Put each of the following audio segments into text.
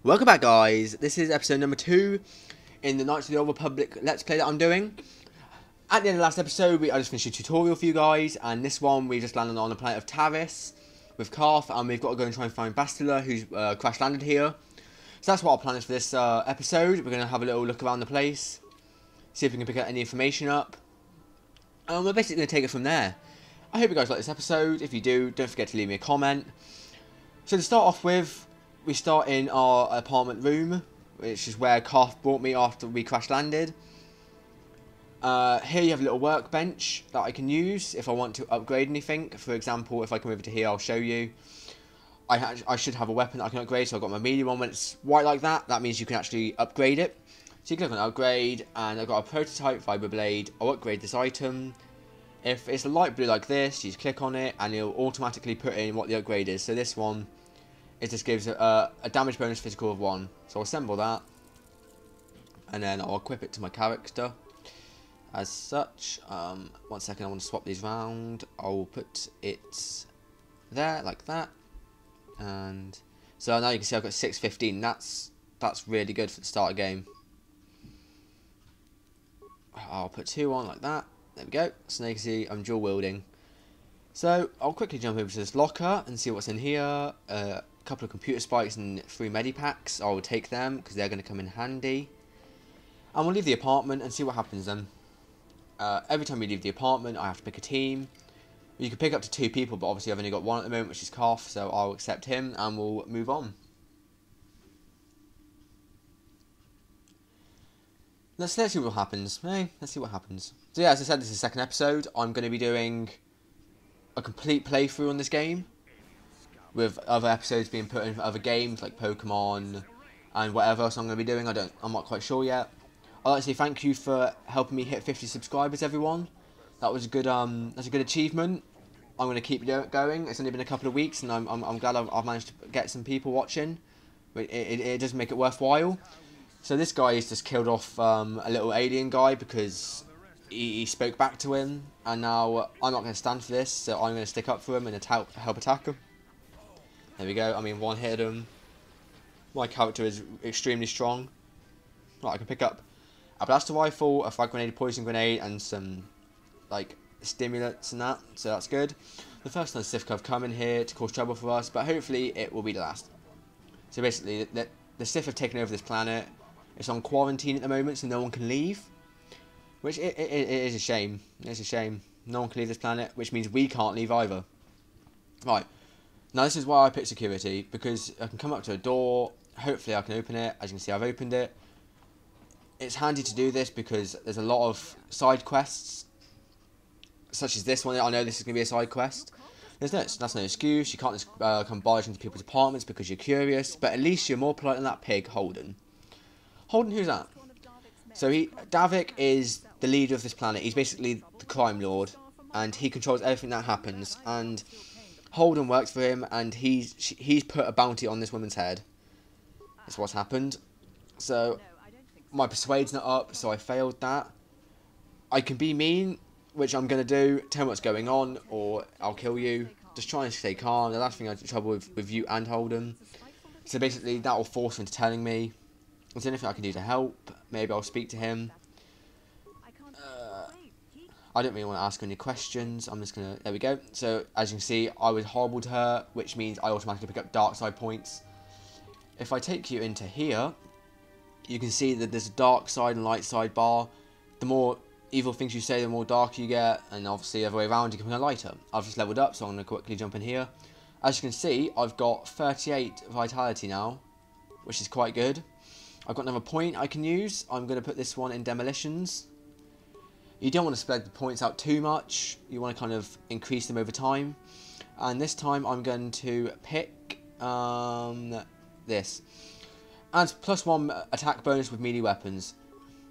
Welcome back, guys. This is episode number 2 in the Knights of the Old Republic Let's Play that I'm doing. At the end of the last episode, I just finished a tutorial for you guys, and this one we just landed on the planet of Taris with Karth, and we've got to go and try and find Bastila, who's crash landed here. So that's what our plan is for this episode. We're going to have a little look around the place, see if we can pick up any information up, and we're basically going to take it from there. I hope you guys like this episode. If you do, don't forget to leave me a comment. So to start off with, we start in our apartment room, which is where Karth brought me after we crash landed. Here you have a little workbench that I can use if I want to upgrade anything. For example, if I come over to here, I'll show you. I should have a weapon that I can upgrade, so I've got my melee one. When it's white like that, that means you can actually upgrade it. So you click on upgrade, and I've got a prototype fiber blade. I'll upgrade this item. If it's a light blue like this, you just click on it, and it'll automatically put in what the upgrade is. So this one, it just gives a damage bonus physical of 1. So I'll assemble that, and then I'll equip it to my character as such. 1 second, I want to swap these round. I'll put it there like that, and so now you can see I've got 615. That's really good for the start of the game. I'll put 2 on like that. There we go. So now you can see I'm dual wielding. So I'll quickly jump over to this locker and see what's in here. A couple of computer spikes and 3 medipacks. I'll take them because they're going to come in handy. And we'll leave the apartment and see what happens then. Every time you leave the apartment, I have to pick a team. You can pick up to 2 people, but obviously I've only got 1 at the moment, which is Karth, so I'll accept him and we'll move on. Let's see what happens. Hey, let's see what happens. So yeah, as I said, this is the second episode. I'm going to be doing a complete playthrough on this game, with other episodes being put in for other games like Pokemon and whatever else I'm going to be doing. I'm not quite sure yet. I'd like to say thank you for helping me hit 50 subscribers, everyone. That was a good that's a good achievement. I'm going to keep going. It's only been a couple of weeks, and I'm glad I've managed to get some people watching. It does make it worthwhile. So this guy has just killed off a little alien guy because he spoke back to him, and now I'm not going to stand for this, so I'm going to stick up for him and help attack him. There we go. I mean, one hit him. My character is extremely strong. Right, I can pick up a blaster rifle, a frag grenade, a poison grenade, and some like stimulants and that, so that's good. The first time Sith have come in here to cause trouble for us, but hopefully it will be the last. So basically, the Sith have taken over this planet. It's on quarantine at the moment, so no one can leave. Which it is a shame. It's a shame. No one can leave this planet, which means we can't leave either. Right. Now this is why I picked security, because I can come up to a door. Hopefully I can open it. As you can see, I've opened it. It's handy to do this because there's a lot of side quests, such as this one. I know this is going to be a side quest. That's no excuse. You can't just come barge into people's apartments because you're curious, but at least you're more polite than that pig, Holden. Holden, who's that? So Davik is the leader of this planet. He's basically the crime lord, and he controls everything that happens. And Holden works for him, and he's put a bounty on this woman's head. That's what's happened. So my persuade's not up, so I failed that. I can be mean, which I'm going to do. Tell me what's going on, or I'll kill you. Just try and stay calm. The last thing I had trouble with you and Holden. So basically, that will force him into telling me. Is there anything I can do to help? Maybe I'll speak to him. I don't really want to ask any questions. I'm just going to... There we go. So, as you can see, I was horrible to her, which means I automatically pick up dark side points. If I take you into here, you can see that there's a dark side and light side bar. The more evil things you say, the more dark you get. And obviously, the other way around, you can become lighter. I've just leveled up, so I'm going to quickly jump in here. As you can see, I've got 38 vitality now, which is quite good. I've got another point I can use. I'm going to put this one in demolitions. You don't want to spread the points out too much. You want to kind of increase them over time. And this time I'm going to pick this. And +1 attack bonus with melee weapons.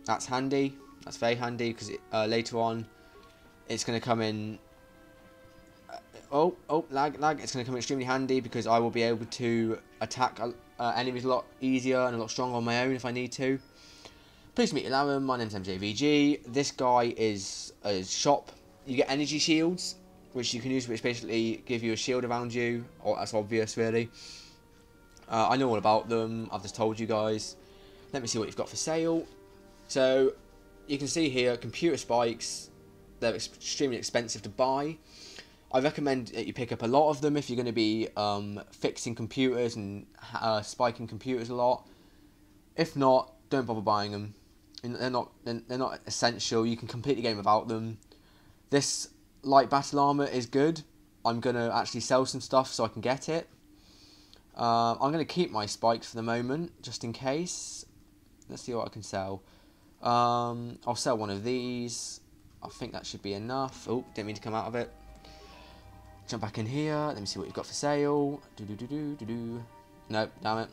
That's handy. That's very handy because later on it's going to come in... lag. It's going to come extremely handy because I will be able to attack enemies a lot easier and a lot stronger on my own if I need to. Pleased to meet you, Lauren. My name's MJVG. This guy is a shop. You get energy shields, which you can use, which basically give you a shield around you. Or that's obvious, really. I know all about them. I've just told you guys. Let me see what you've got for sale. So you can see here, computer spikes. They're extremely expensive to buy. I recommend that you pick up a lot of them if you're going to be fixing computers and spiking computers a lot. If not, don't bother buying them. They're not essential. You can complete the game without them. This light battle armor is good. I'm going to actually sell some stuff so I can get it. I'm going to keep my spikes for the moment, just in case. Let's see what I can sell. I'll sell one of these. I think that should be enough. Oh, didn't mean to come out of it. Jump back in here. Let me see what you've got for sale. Nope, damn it.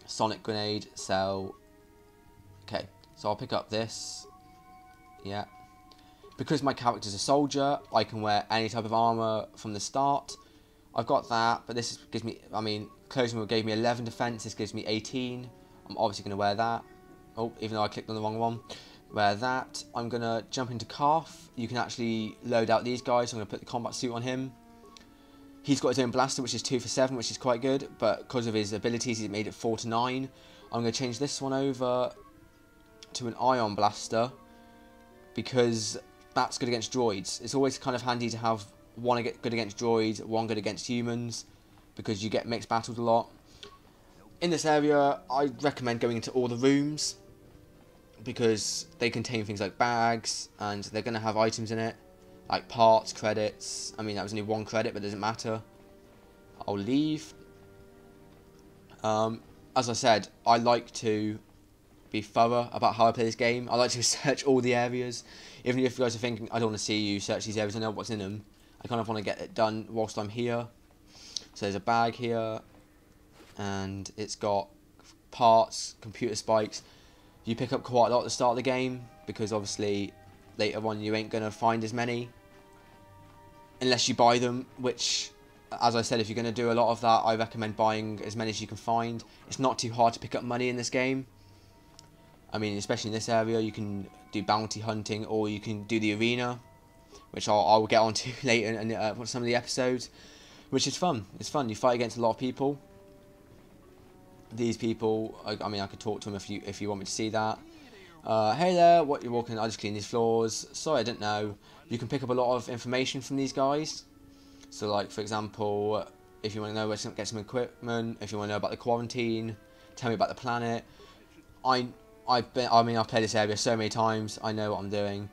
Sonic grenade, sell. Okay, so I'll pick up this. Yeah. Because my character's a soldier, I can wear any type of armor from the start. I've got that, but this gives me, I mean, closing gave me 11 defense, this gives me 18. I'm obviously going to wear that. Oh, even though I clicked on the wrong one. Wear that. I'm going to jump into Calf. You can actually load out these guys. I'm going to put the combat suit on him. He's got his own blaster, which is 2 for 7, which is quite good. But because of his abilities, he's made it 4 to 9. I'm going to change this one over to an ion blaster, because that's good against droids. It's always kind of handy to have one good against droids, one good against humans, because you get mixed battles a lot. In this area, I recommend going into all the rooms, because they contain things like bags, and they're going to have items in it, like parts, credits. I mean, that was only 1 credit, but it doesn't matter. I'll leave. As I said, I like to be thorough about how I play this game. I like to search all the areas. Even if you guys are thinking, I don't want to see you search these areas, I know what's in them. I kind of want to get it done whilst I'm here. So there's a bag here, and it's got parts, computer spikes. You pick up quite a lot at the start of the game, because obviously later on you ain't going to find as many unless you buy them, which, as I said, if you're going to do a lot of that, I recommend buying as many as you can find. It's not too hard to pick up money in this game. I mean, especially in this area, you can do bounty hunting, or you can do the arena, which I'll get onto later in some of the episodes, which is fun. It's fun. You fight against a lot of people. These people, I mean, I could talk to them if you want me to see that. Hey there, what you're walking? I just clean these floors. Sorry, I didn't know. You can pick up a lot of information from these guys. So, like, for example, if you want to know where to get some equipment, if you want to know about the quarantine, tell me about the planet. I've played this area so many times. I know what I'm doing.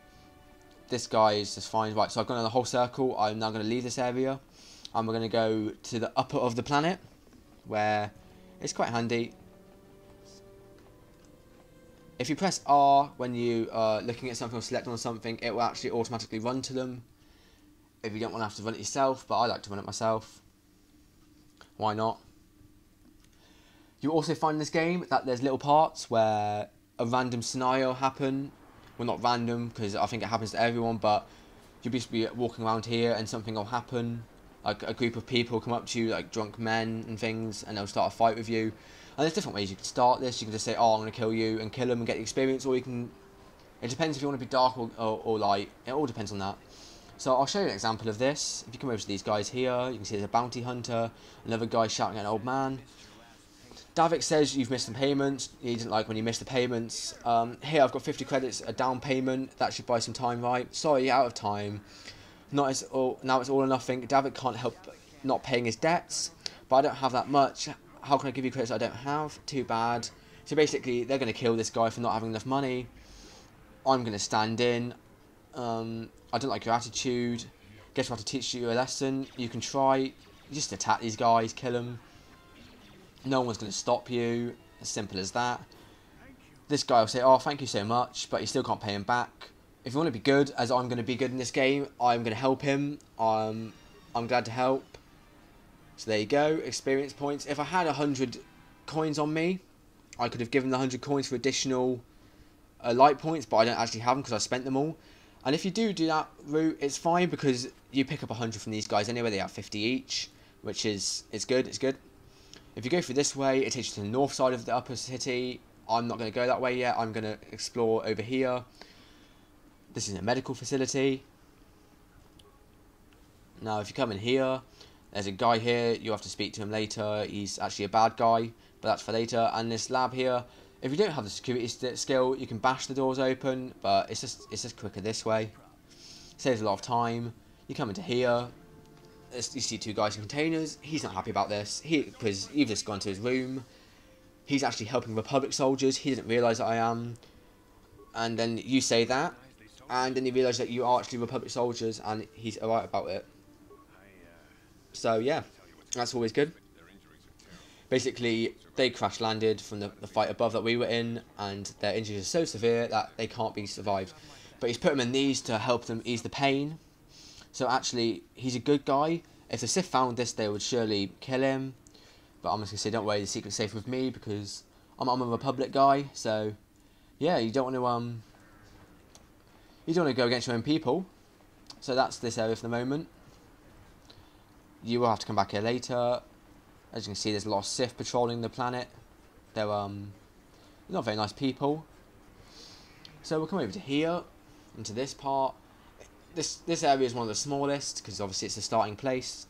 This guy is just fine. Right, so I've gone on the whole circle. I'm now going to leave this area. And we're going to go to the upper of the planet, where it's quite handy. If you press R when you are looking at something or selecting on something, it will actually automatically run to them. If you don't want to have to run it yourself, but I like to run it myself. Why not? You also find in this game that there's little parts where a random scenario will happen. Well, not random, because I think it happens to everyone, but you'll just be walking around here and something will happen. Like a group of people come up to you, like drunk men and things, and they'll start a fight with you. And there's different ways you can start this. You can just say, oh, I'm going to kill you, and kill them and get the experience, or you can... It depends if you want to be dark or light. It all depends on that. So I'll show you an example of this. If you come over to these guys here, you can see there's a bounty hunter, another guy shouting at an old man. Davik says you've missed some payments. He doesn't like when you miss the payments. Here, I've got 50 credits, a down payment. That should buy some time, right? Sorry, out of time. Now it's all or nothing. Davik can't help not paying his debts, but I don't have that much. How can I give you credits I don't have? Too bad. So basically, they're going to kill this guy for not having enough money. I'm going to stand in. I don't like your attitude. Guess what? I have to teach you a lesson. You can try. Just attack these guys, kill them. No one's going to stop you. As simple as that. This guy will say, oh, thank you so much, but you still can't pay him back. If you want to be good, as I'm going to be good in this game, I'm going to help him. I'm glad to help. So there you go, experience points. If I had 100 coins on me, I could have given the 100 coins for additional light points, but I don't actually have them because I spent them all. And if you do that route, it's fine, because you pick up 100 from these guys anyway. They have 50 each, which is good. It's good. If you go through this way, it takes you to the north side of the upper city. I'm not going to go that way yet. I'm going to explore over here. This is a medical facility. Now, if you come in here, There's a guy here, you have to speak to him later. He's actually a bad guy, but that's for later. And this lab here, if you don't have the security skill, you can bash the doors open, but it's just quicker this way. Saves a lot of time. You come into here, you see two guys in containers. He's not happy about this, because you've just gone to his room. He's actually helping Republic soldiers. He didn't realise that I am. And then you say that, and then you realise that you are actually Republic soldiers, and he's alright about it. So yeah, that's always good. Basically, they crash landed from the fight above that we were in, and their injuries are so severe that they can't be survived. But he's put them in these to help them ease the pain. So actually, he's a good guy. If the Sith found this, they would surely kill him. But I'm just going to say, don't worry, the secret's safe with me, because I'm a Republic guy. So yeah, you don't want to go against your own people. So that's this area for the moment. You will have to come back here later. As you can see, there's a lot of Sith patrolling the planet. They're not very nice people. So we'll come over to here, into this part. This area is one of the smallest, because obviously it's a starting place.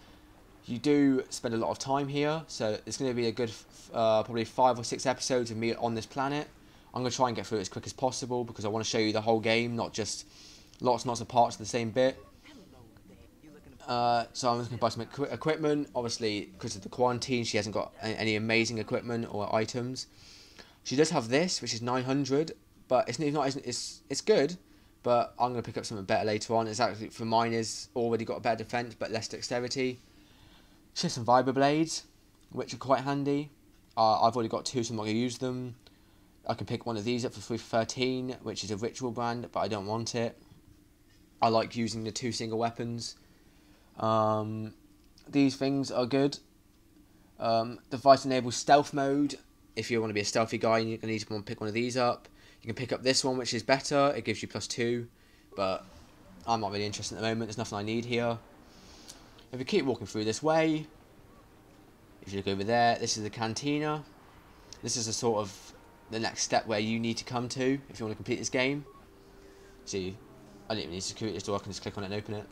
You do spend a lot of time here, so it's going to be a good probably 5 or 6 episodes of me on this planet. I'm going to try and get through it as quick as possible, because I want to show you the whole game, not just lots and lots of parts of the same bit. So I'm just going to buy some equipment. Obviously, because of the quarantine, she hasn't got any amazing equipment or items. She does have this, which is 900, but it's good. But I'm going to pick up something better later on. It's actually, for mine, is already got a better defense, but less dexterity. She has some vibra blades, which are quite handy. I've already got 2, so I'm not going to use them. I can pick one of these up for 13, which is a ritual brand, but I don't want it. I like using the 2 single weapons. These things are good. The device enables stealth mode. If you want to be a stealthy guy, you're going to need to pick one of these up. You can pick up this one, which is better. It gives you +2, but I'm not really interested at the moment. There's nothing I need here. If you keep walking through this way, if you look over there, this is the cantina. This is a sort of the next step where you need to come to if you want to complete this game. See, I didn't even need security door. I can just click on it and open it.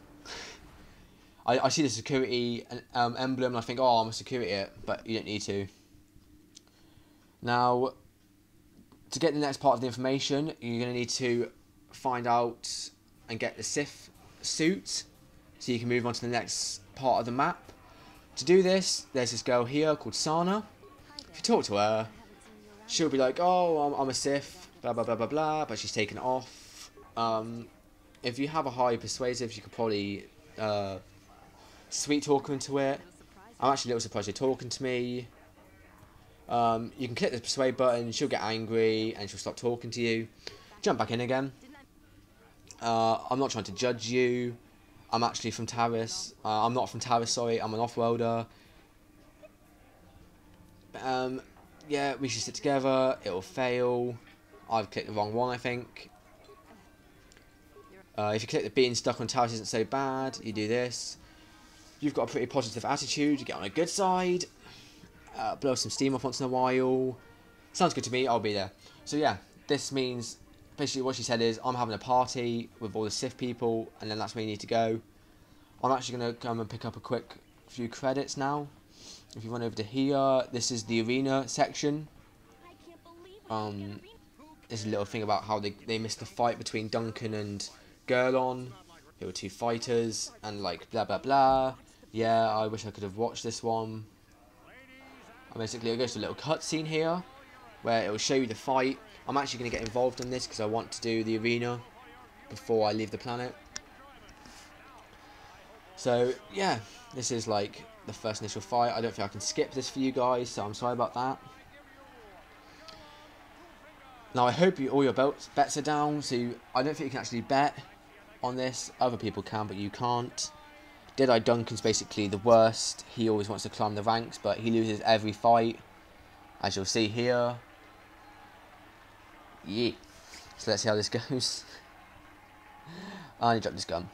I see the security emblem and I think, oh, I'm a security, but you don't need to. Now, to get the next part of the information, you're going to need to find out and get the Sith suit, so you can move on to the next part of the map. To do this, there's this girl here called Sarna. If you talk to her, she'll be like, oh, I'm a Sith, blah, blah, blah, blah, blah, but she's taken it off. If you have a high persuasive, you could probably sweet talk her into it. I'm actually a little surprised you're talking to me. You can click the persuade button, she'll get angry and she'll stop talking to you. Jump back in again. I'm not trying to judge you. I'm actually from Taris. I'm not from Taris, sorry, I'm an off-worlder. Yeah, we should sit together. It'll fail. I've clicked the wrong one, I think. If you click the being stuck on Taris isn't so bad, you do this. You've got a pretty positive attitude, you get on a good side. Blow some steam off once in a while. Sounds good to me, I'll be there. So yeah, this means, basically what she said is, I'm having a party with all the Sith people, and then that's where you need to go. I'm actually going to come and pick up a quick few credits now. If you run over to here, this is the arena section. There's a little thing about how they missed the fight between Duncan and Gurlon. There were 2 fighters, and like blah blah blah. Yeah, I wish I could have watched this one. And basically, it goes to a little cutscene here, where it will show you the fight. I'm actually going to get involved in this because I want to do the arena before I leave the planet. So yeah, this is like the first initial fight. I don't think I can skip this for you guys, so I'm sorry about that. Now I hope all your bets are down, so I don't think you can actually bet on this. Other people can, but you can't. Deadeye Duncan's basically the worst. He always wants to climb the ranks, but he loses every fight, as you'll see here. Yeah. So let's see how this goes. I need to drop this gun.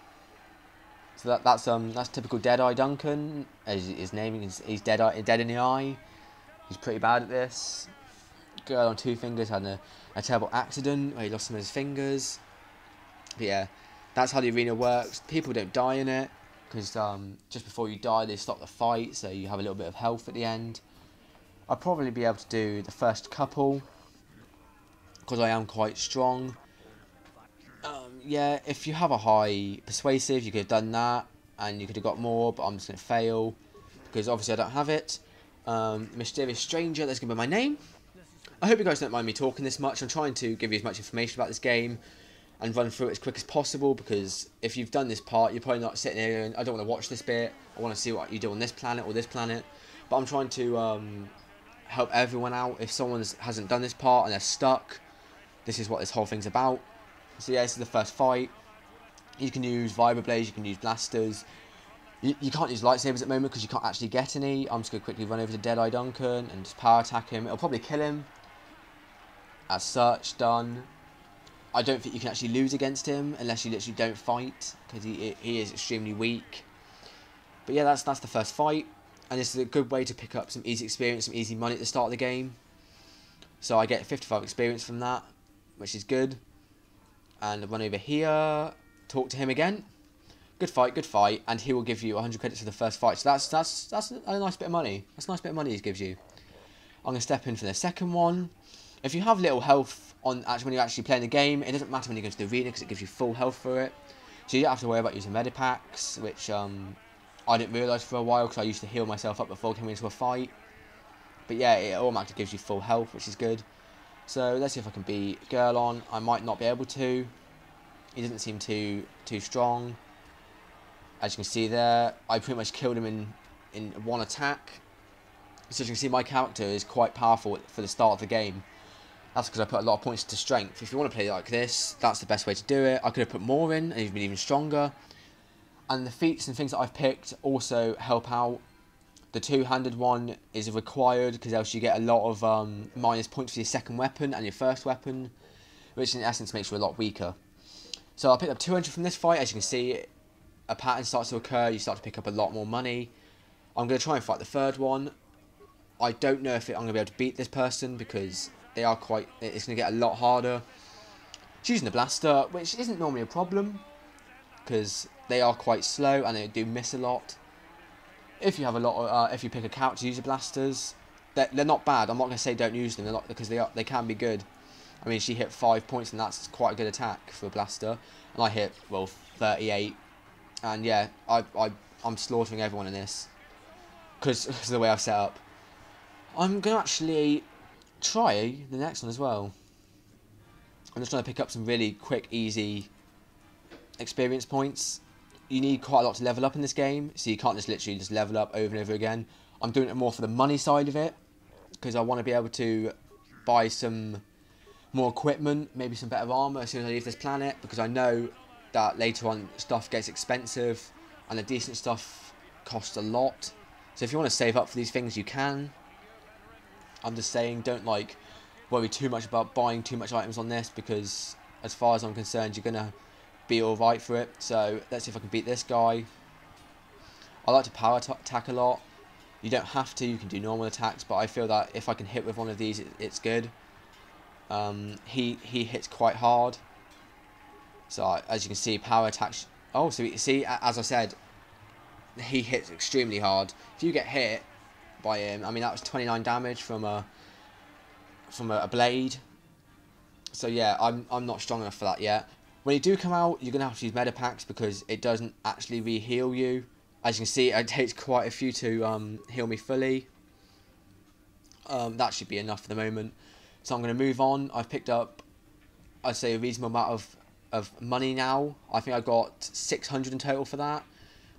So that's typical Deadeye Duncan. As his name is, he's dead in the eye. He's pretty bad at this. Girl on 2 fingers had a terrible accident where he lost some of his fingers. But yeah, that's how the arena works. People don't die in it, because just before you die they stop the fight, so you have a little bit of health at the end. I'll probably be able to do the first couple because I am quite strong. Yeah, if you have a high persuasive, you could have done that and you could have got more, but I'm just going to fail because obviously I don't have it. Mysterious Stranger, that's going to be my name. I hope you guys don't mind me talking this much. I'm trying to give you as much information about this game and run through it as quick as possible, because if you've done this part, you're probably not sitting here and I don't want to watch this bit. I want to see what you do on this planet or this planet. But I'm trying to help everyone out. If someone hasn't done this part and they're stuck, this is what this whole thing's about. So yeah, this is the first fight. You can use vibroblades, you can use blasters. You can't use lightsabers at the moment because you can't actually get any. I'm just going to quickly run over to Deadeye Duncan and just power attack him. It'll probably kill him. As such, done. I don't think you can actually lose against him unless you literally don't fight, because he is extremely weak. But yeah, that's the first fight. And this is a good way to pick up some easy experience, some easy money at the start of the game. So I get 55 experience from that, which is good. And I run over here, talk to him again. Good fight, and he will give you 100 credits for the first fight. So that's a nice bit of money. That's a nice bit of money he gives you. I'm going to step in for the second one. If you have little health when you're actually playing the game, it doesn't matter when you go to the arena because it gives you full health for it. So you don't have to worry about using medipacks, which I didn't realise for a while because I used to heal myself up before coming into a fight. But yeah, it automatically gives you full health, which is good. So let's see if I can beat Gurlon. I might not be able to. He doesn't seem too strong. As you can see there, I pretty much killed him in one attack. So as you can see, my character is quite powerful for the start of the game. That's because I put a lot of points to strength. If you want to play like this, that's the best way to do it. I could have put more in and been even stronger. And the feats and things that I've picked also help out. The two-handed one is required because else you get a lot of minus points for your second weapon and your first weapon, which in essence makes you a lot weaker. So I picked up 200 from this fight. As you can see, a pattern starts to occur. You start to pick up a lot more money. I'm going to try and fight the third one. I don't know if I'm going to be able to beat this person because it's going to get a lot harder. It's using the blaster, which isn't normally a problem because they are quite slow and they do miss a lot. If you have a lot of, if you pick a character to use the blasters, they're not bad. I'm not going to say don't use them. They're not, because they can be good. I mean, she hit 5 points and that's quite a good attack for a blaster, and I hit 38. And yeah, I'm slaughtering everyone in this because of the way I've set up. I'm going to actually try the next one as well. I'm just trying to pick up some really quick, easy experience points. You need quite a lot to level up in this game, so you can't just literally just level up over and over again. I'm doing it more for the money side of it, because I want to be able to buy some more equipment, maybe some better armour as soon as I leave this planet, because I know that later on stuff gets expensive, and the decent stuff costs a lot. So if you want to save up for these things, you can. I'm just saying, don't worry too much about buying too much items on this, because as far as I'm concerned, you're going to be alright for it. So let's see if I can beat this guy. I like to power attack a lot. You don't have to, you can do normal attacks, but I feel that if I can hit with one of these, it's good. He hits quite hard. So as you can see, power attacks. Oh, so you see, as I said, he hits extremely hard. If you get hit by him, I mean that was 29 damage from a blade. So yeah, I'm not strong enough for that yet. When you do come out, you're gonna have to use medipacks because it doesn't actually re-heal you. As you can see, it takes quite a few to heal me fully. That should be enough for the moment. So I'm gonna move on. I've picked up, I'd say, a reasonable amount of money now. I think I got 600 in total for that,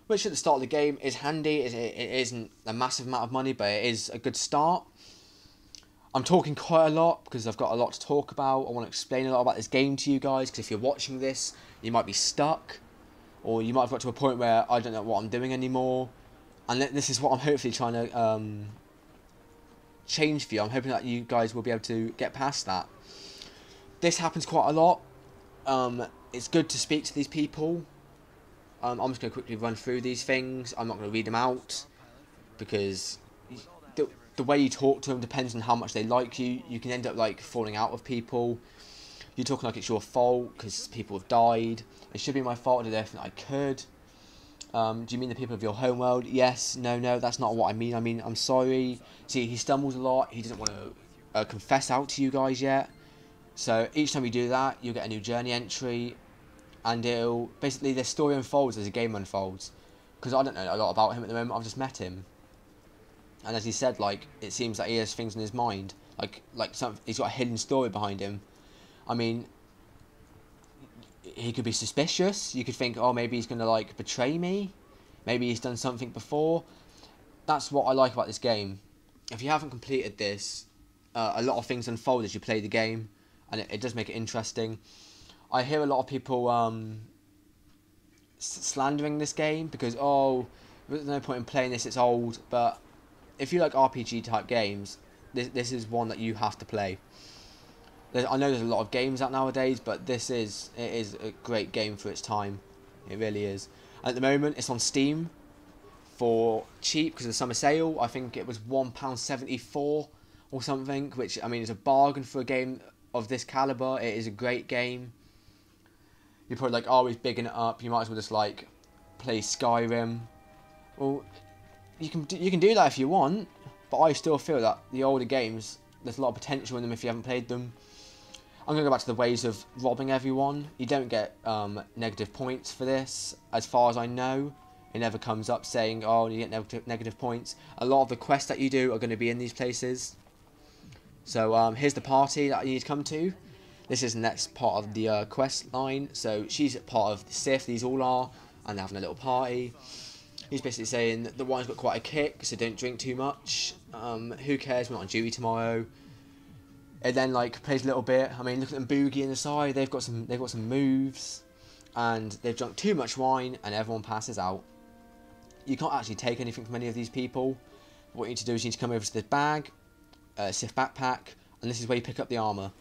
which at the start of the game is handy. It isn't a massive amount of money, but it is a good start. I'm talking quite a lot because I've got a lot to talk about. I want to explain a lot about this game to you guys, because if you're watching this, you might be stuck, or you might have got to a point where I don't know what I'm doing anymore. And this is what I'm hopefully trying to change for you. I'm hoping that you guys will be able to get past that. This happens quite a lot. It's good to speak to these people. I'm just going to quickly run through these things. I'm not going to read them out, because the way you talk to them depends on how much they like you. You can end up falling out with people. You're talking like it's your fault because people have died. It should be my fault. I did everything I could. Do you mean the people of your homeworld? Yes, no, that's not what I mean. I mean, I'm sorry. See, he stumbles a lot. He doesn't want to confess out to you guys yet. So each time you do that, you'll get a new journey entry. And it'll, basically, the story unfolds as the game unfolds. Because I don't know a lot about him at the moment. I've just met him. And as he said, like, it seems that he has things in his mind. Like he's got a hidden story behind him. I mean, he could be suspicious. You could think, oh, maybe he's going to, like, betray me. Maybe he's done something before. That's what I like about this game. If you haven't completed this, a lot of things unfold as you play the game. And it does make it interesting. I hear a lot of people slandering this game because, oh, there's no point in playing this, it's old. But if you like RPG type games, this is one that you have to play. I know there's a lot of games out nowadays, but it is a great game for its time. It really is. And at the moment, it's on Steam for cheap because of the summer sale. I think it was £1.74 or something, which, I mean, is a bargain for a game of this caliber. It is a great game. You're probably like, oh, he's bigging it up. You might as well just, like, play Skyrim. Well, you can do that if you want, but I still feel that the older games, there's a lot of potential in them if you haven't played them. I'm going to go back to the ways of robbing everyone. You don't get negative points for this, as far as I know. It never comes up saying, oh, you get negative points. A lot of the quests that you do are going to be in these places. So here's the party that you need to come to. This is the next part of the quest line. So she's part of the Sith, these all are, and they're having a little party. He's basically saying that the wine's got quite a kick, so don't drink too much. Who cares, we're not on duty tomorrow. It then, like, plays a little bit. I mean, look at them boogie in the side. They've got some moves, and they've drunk too much wine, and everyone passes out. You can't actually take anything from any of these people. What you need to do is you need to come over to this bag, Sith backpack, and this is where you pick up the armor.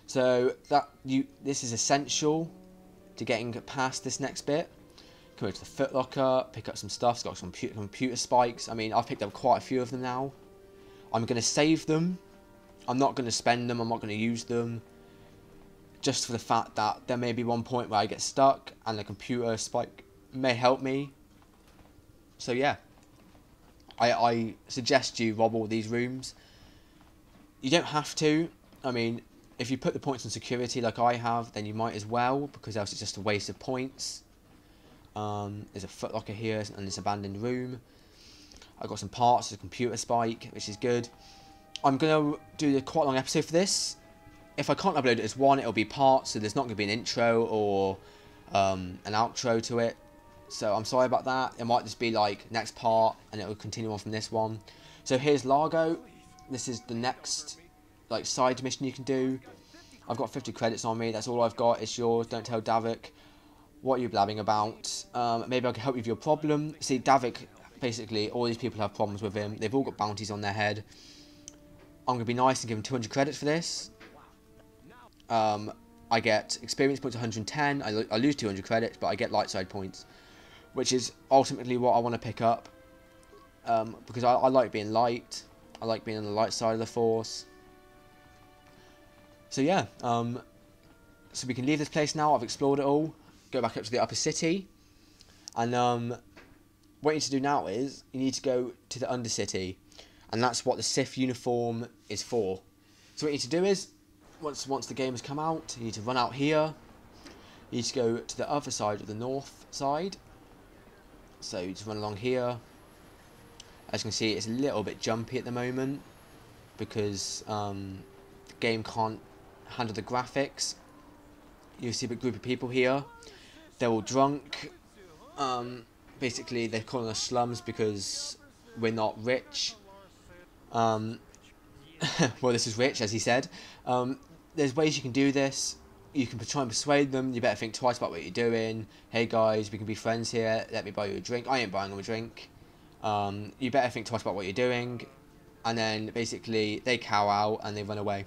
So this is essential to getting past this next bit. Come over to the Foot Locker, pick up some stuff. It's got some computer spikes. I mean, I've picked up quite a few of them now. I'm going to save them. I'm not going to spend them, I'm not going to use them, just for the fact that there may be one point where I get stuck and the computer spike may help me. So yeah, I suggest you rob all these rooms. You don't have to. I mean, if you put the points on security like I have, then you might as well, because else it's just a waste of points. There's a Foot Locker here and this abandoned room. I've got some parts, there's a computer spike, which is good. I'm going to do a quite long episode for this. If I can't upload it as one, it'll be parts, so there's not going to be an intro or an outro to it. So I'm sorry about that. It might just be like next part and it will continue on from this one. So here's Largo. This is the next like side mission you can do. I've got 50 credits on me. That's all I've got. It's yours. Don't tell Davik. What are you blabbing about? Maybe I can help you with your problem. See, Davik, basically, all these people have problems with him. They've all got bounties on their head. I'm going to be nice and give him 200 credits for this. I get experience points 110. I lose 200 credits, but I get light side points, which is ultimately what I want to pick up. Because I like being light. I like being on the light side of the force. So yeah, so we can leave this place now. I've explored it all. Go back up to the upper city. And what you need to do now is, you need to go to the Undercity. And that's what the Sith uniform is for. So what you need to do is, once the game has come out, you need to run out here. You need to go to the other side of the north side. So you just run along here. As you can see, it's a little bit jumpy at the moment, because the game can't handle the graphics. You see a big group of people here. They're all drunk. Basically, they're calling us slums because we're not rich. Well, this is rich, as he said. There's ways you can do this. You can try and persuade them. You better think twice about what you're doing. Hey guys, we can be friends here. Let me buy you a drink. I ain't buying them a drink. You better think twice about what you're doing. And then basically they cow out and they run away.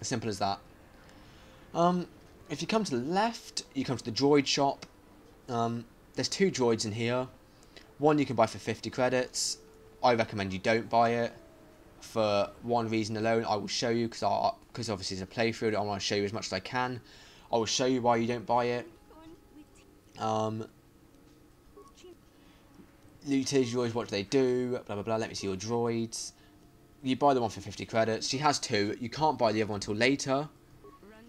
As simple as that. If you come to the left, you come to the droid shop. There's 2 droids in here. One you can buy for 50 credits. I recommend you don't buy it. For one reason alone, I will show you, because obviously it's a playthrough, I want to show you as much as I can. I will show you why you don't buy it. utility droids, what do they do? Blah blah blah. Let me see your droids. You buy the one for 50 credits. She has 2. You can't buy the other one until later,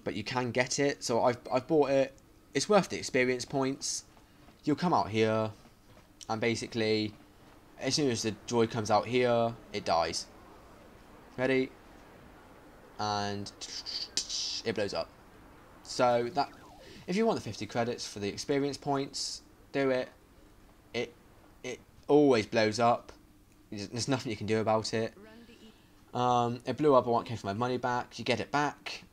but you can get it. So I've bought it. It's worth the experience points. You'll come out here, and basically, as soon as the droid comes out here, it dies. Ready? And it blows up. So that, if you want the 50 credits for the experience points, do it. It always blows up. There's nothing you can do about it. It blew up. I want to for my money back. You get it back.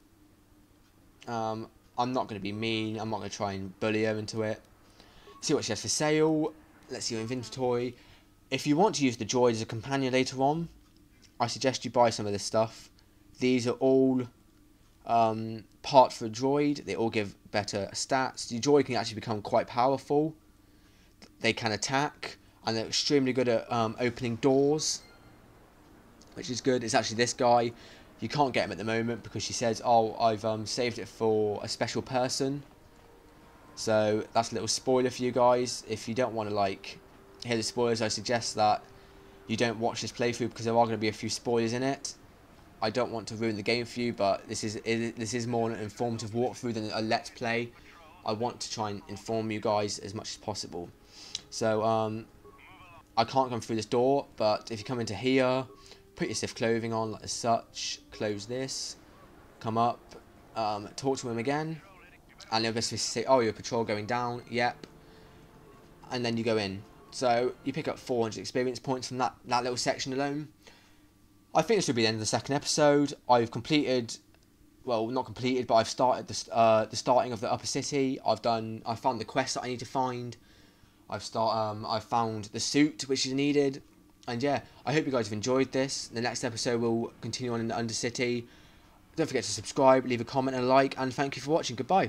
I'm not going to be mean. I'm not going to try and bully her into it. See what she has for sale. Let's see your inventory. If you want to use the droid as a companion later on, I suggest you buy some of this stuff. These are all parts for a droid. They all give better stats. The droid can actually become quite powerful. They can attack, and they're extremely good at opening doors, which is good. It's actually this guy. You can't get him at the moment because she says, oh, I've saved it for a special person. So that's a little spoiler for you guys. If you don't want to like hear the spoilers, I suggest that you don't watch this playthrough because there are going to be a few spoilers in it. I don't want to ruin the game for you, but this is more an informative walkthrough than a let's play. I want to try and inform you guys as much as possible. So I can't come through this door, but if you come into here, put your Sith clothing on like such, close this, come up, talk to him again, and he'll basically say, oh, your patrol going down, yep, and then you go in. So you pick up 400 experience points from that little section alone. I think this will be the end of the second episode. I've completed, well, not completed, but I've started the starting of the upper city. I found the quest that I need to find. I've found the suit which is needed, and yeah, I hope you guys have enjoyed this. The next episode will continue on in the Undercity. Don't forget to subscribe, leave a comment and a like, and thank you for watching. Goodbye.